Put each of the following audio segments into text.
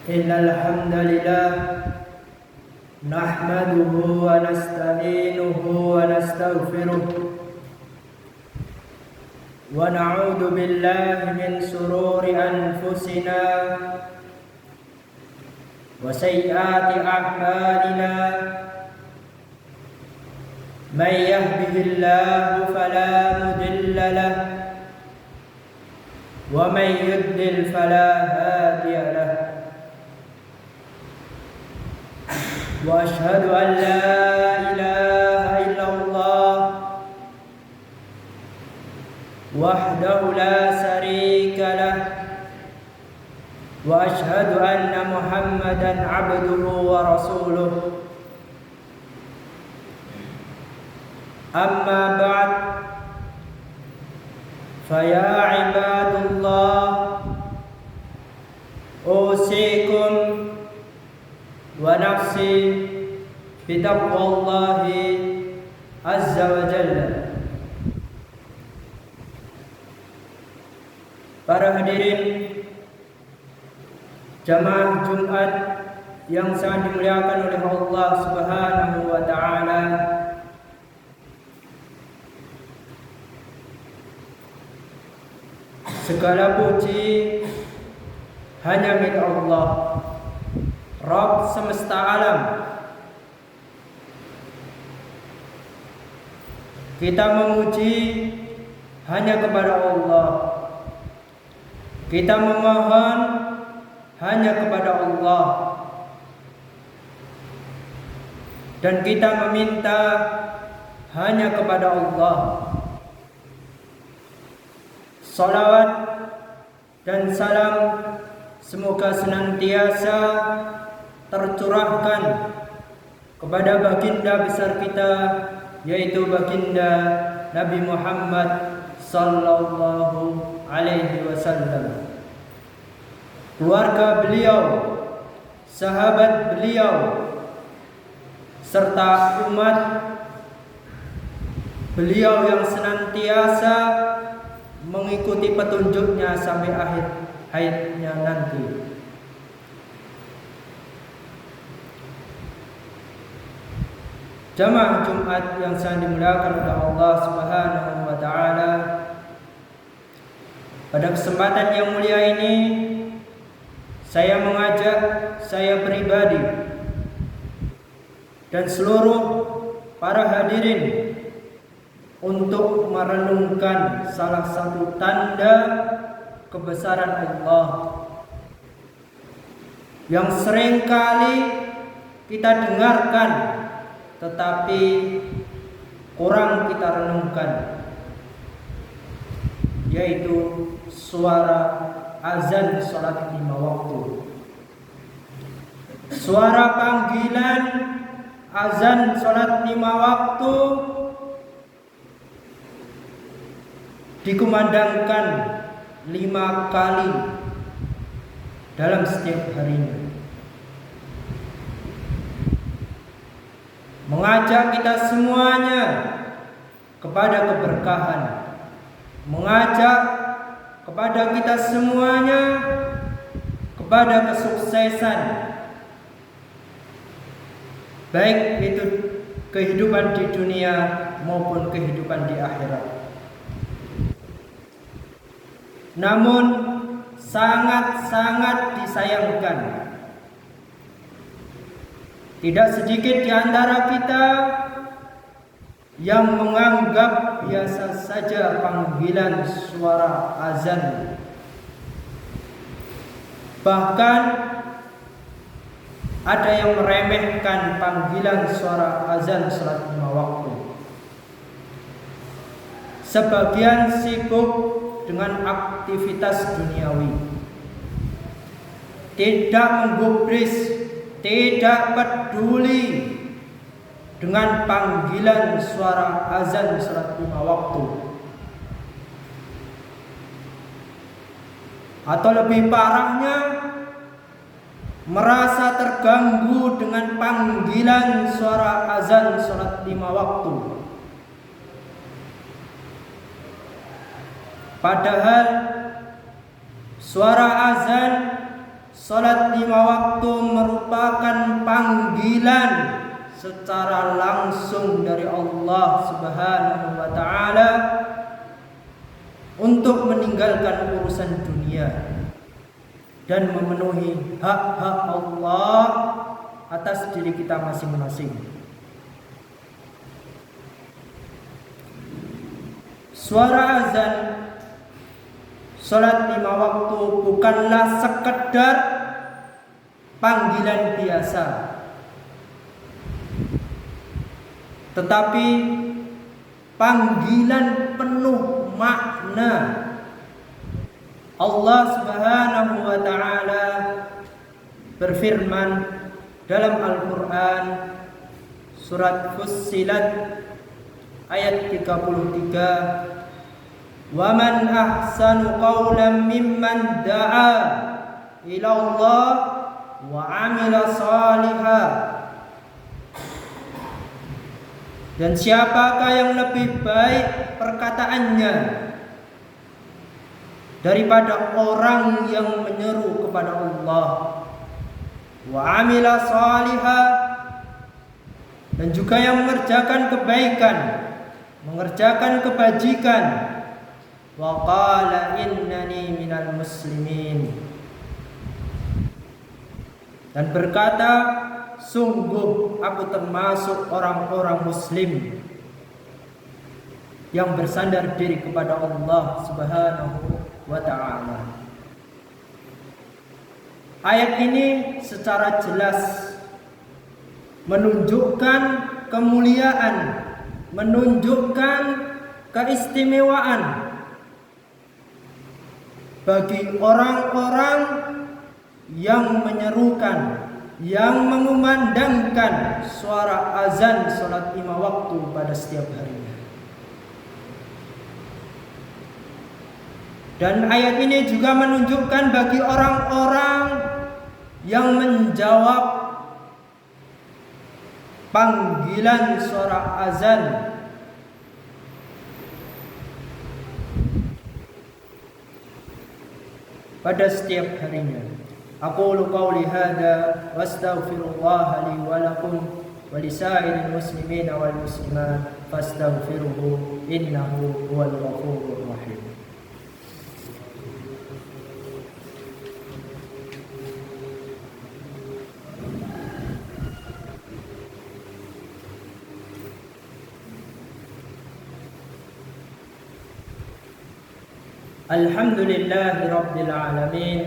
إن الحمد لله نحمده ونستعينه ونستغفره ونعوذ بالله من شرور أنفسنا وسيئات أعمالنا من يهده الله فلا مضل له ومن يضلل فلا هادي له وأشهد أن لا إله إلا الله وحده لا شريك له وأشهد أن محمدا عبده ورسوله أما بعد فيا عباد الله أوصيكم ونفسي بتقوى الله عز وجل. Para hadirin jamaah Jumat yang sangat dimuliakan oleh Allah Subhanahu wa taala. Segala puji hanya milik Allah, Rabb semesta alam. Kita memuji hanya kepada Allah. Kita memohon hanya kepada Allah. Dan kita meminta hanya kepada Allah. Salawat dan salam semoga senantiasa tercurahkan kepada baginda besar kita, yaitu baginda Nabi Muhammad sallallahu alaihi wasallam, keluarga beliau, sahabat beliau, serta umat beliau yang senantiasa mengikuti petunjuknya sampai akhir hayatnya nanti. Jamaah Jumat yang sangat dimuliakan oleh Allah Subhanahu wa taala, pada kesempatan yang mulia ini saya mengajak saya pribadi dan seluruh para hadirin untuk merenungkan salah satu tanda kebesaran Allah yang seringkali kita dengarkan tetapi kurang kita renungkan, yaitu suara azan salat 5 waktu. Suara panggilan azan salat 5 waktu dikumandangkan 5 kali dalam setiap harinya, mengajak kita semuanya kepada keberkahan, mengajak kepada kita semuanya kepada kesuksesan, baik itu kehidupan di dunia maupun kehidupan di akhirat. Namun sangat-sangat disayangkan, tidak sedikit di antara kita yang menganggap biasa saja panggilan suara azan. Bahkan ada yang meremehkan panggilan suara azan salat 5 waktu. Sebagian sibuk dengan aktivitas duniawi, tidak menggubris, tidak peduli dengan panggilan suara azan salat 5 waktu. Atau lebih parahnya, merasa terganggu dengan panggilan suara azan salat 5 waktu. Padahal suara azan Salat 5 waktu merupakan panggilan secara langsung dari Allah Subhanahu wa taala untuk meninggalkan urusan dunia dan memenuhi hak-hak Allah atas diri kita masing-masing. Suara azan salat 5 waktu bukanlah sekedar panggilan biasa, tetapi panggilan penuh makna. Allah Subhanahu wa taala berfirman dalam Al-Qur'an surat Fussilat ayat 33, "Wa man ahsanu qawlan mimman da'a ila Allah wa 'amila shalihan." Dan siapakah yang lebih baik perkataannya daripada orang yang menyeru kepada Allah, wa 'amila shalihan, dan juga yang mengerjakan kebaikan, mengerjakan kebajikan, wa qala innani minal muslimin, dan berkata, sungguh aku termasuk orang-orang muslim yang bersandar diri kepada Allah Subhanahu wa ta'ala. Ayat ini secara jelas menunjukkan kemuliaan, menunjukkan keistimewaan bagi orang-orang yang menyerukan, yang mengumandangkan suara azan salat 5 waktu pada setiap harinya. Dan ayat ini juga menunjukkan bagi orang-orang yang menjawab panggilan suara azan pada setiap harinya. Aqulu qawli hadza wa astaghfirullah li wa lakum wa lisa'iril muslimin wal muslimat fastaghfiruhu innahu huwal ghafurur rahim. Alhamdulillahi rabbil alamin,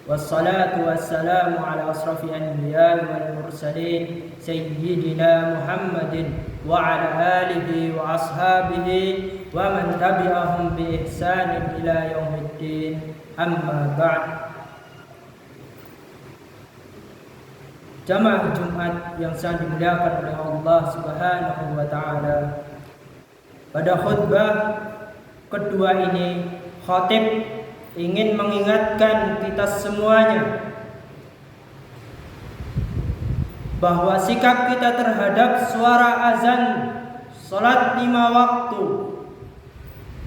wassalatu wassalamu ala asrafi anbiya'i wal mursalin sayyidina Muhammadin wa ala alihi wa ashabihi wa man tabi'ahum bi ihsanin ila yaumiddin, amma ba'd. Jamaah Jumat yang sangat dimuliakan oleh Allah Subhanahu wa taala, pada khutbah kedua ini khatib ingin mengingatkan kita semuanya bahwa sikap kita terhadap suara azan salat 5 waktu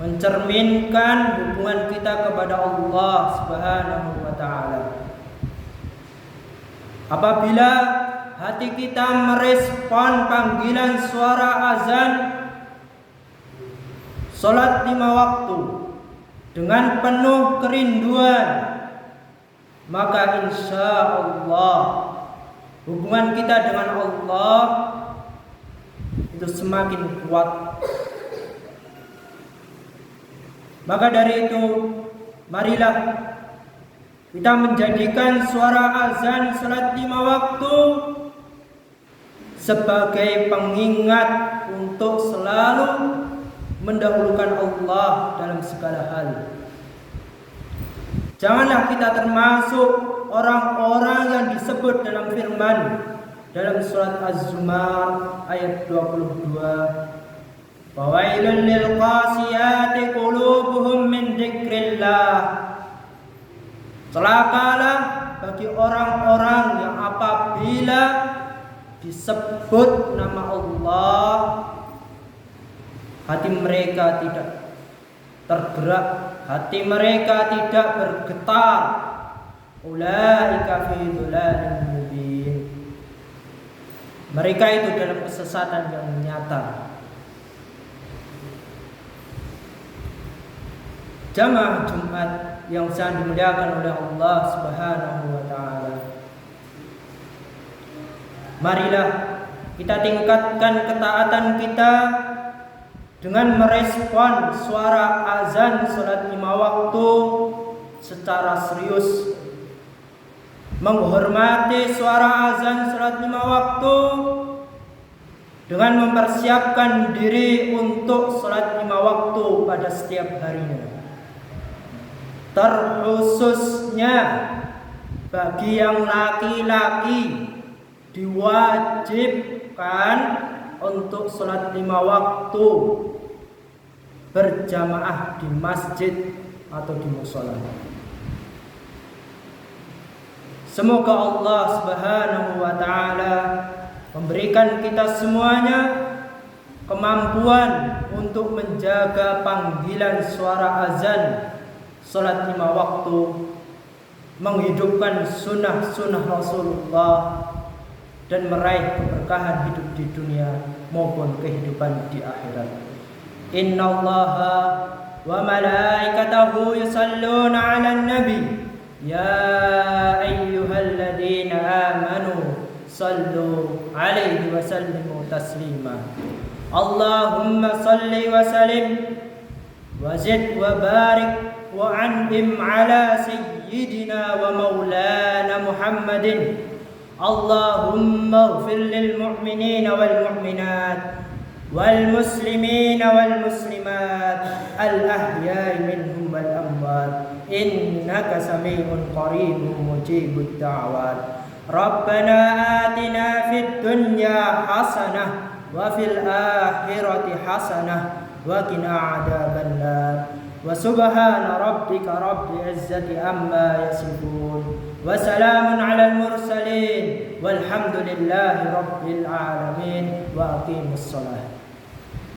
mencerminkan hubungan kita kepada Allah Subhanahu wa taala. Apabila hati kita merespon panggilan suara azan salat 5 waktu dengan penuh kerinduan, maka insya Allah hubungan kita dengan Allah itu semakin kuat. Maka dari itu, marilah kita menjadikan suara azan salat 5 waktu sebagai pengingat untuk selalu mendahulukan Allah dalam segala hal. Janganlah kita termasuk orang-orang yang disebut dalam firman dalam surat Az-Zumar ayat 22, "Fawailul lil qasiyati qulubuhum min dzikrillah." Celakalah bagi orang-orang yang apabila disebut nama Allah, hati mereka tidak tergerak, hati mereka tidak bergetar ulaika fi dhulalin mubin. Mereka itu dalam kesesatan yang nyata. Jamaah Jumat yang sangat dimuliakan oleh Allah Subhanahu wa taala. Marilah kita tingkatkan ketaatan kita dengan merespon suara azan salat 5 waktu secara serius, menghormati suara azan salat 5 waktu dengan mempersiapkan diri untuk salat 5 waktu pada setiap harinya. Terkhususnya bagi yang laki-laki diwajibkan untuk salat 5 waktu berjamaah di masjid atau di mushola. Semoga Allah Subhanahu wa taala memberikan kita semuanya kemampuan untuk menjaga panggilan suara azan salat 5 waktu, menghidupkan sunnah-sunnah Rasulullah, dan meraih keberkahan hidup di dunia maupun kehidupan di akhirat. Innallaha wa malaikatahu yusalluna 'alan nabi ya ayyuhalladzina amanu sallu 'alaihi wa sallimu taslima. Allahumma salli wa sallim wa zid wa barik wa an'im ala sayyidina wa maulana Muhammadin. Allahumma ighfir lil mu'minina wal mu'minat wal muslimina wal muslimat al ahya'i minhum wal amwat innaka sami'un qaribun mujibud da'wat. Rabbana atina fid dunya hasanah wa fil akhirati hasanah wa qina adzabannar. Wa subhana rabbika rabbil izzati amma yasifun wa salamun alal mursalin walhamdulillahi rabbil alamin wa aqimus shalah.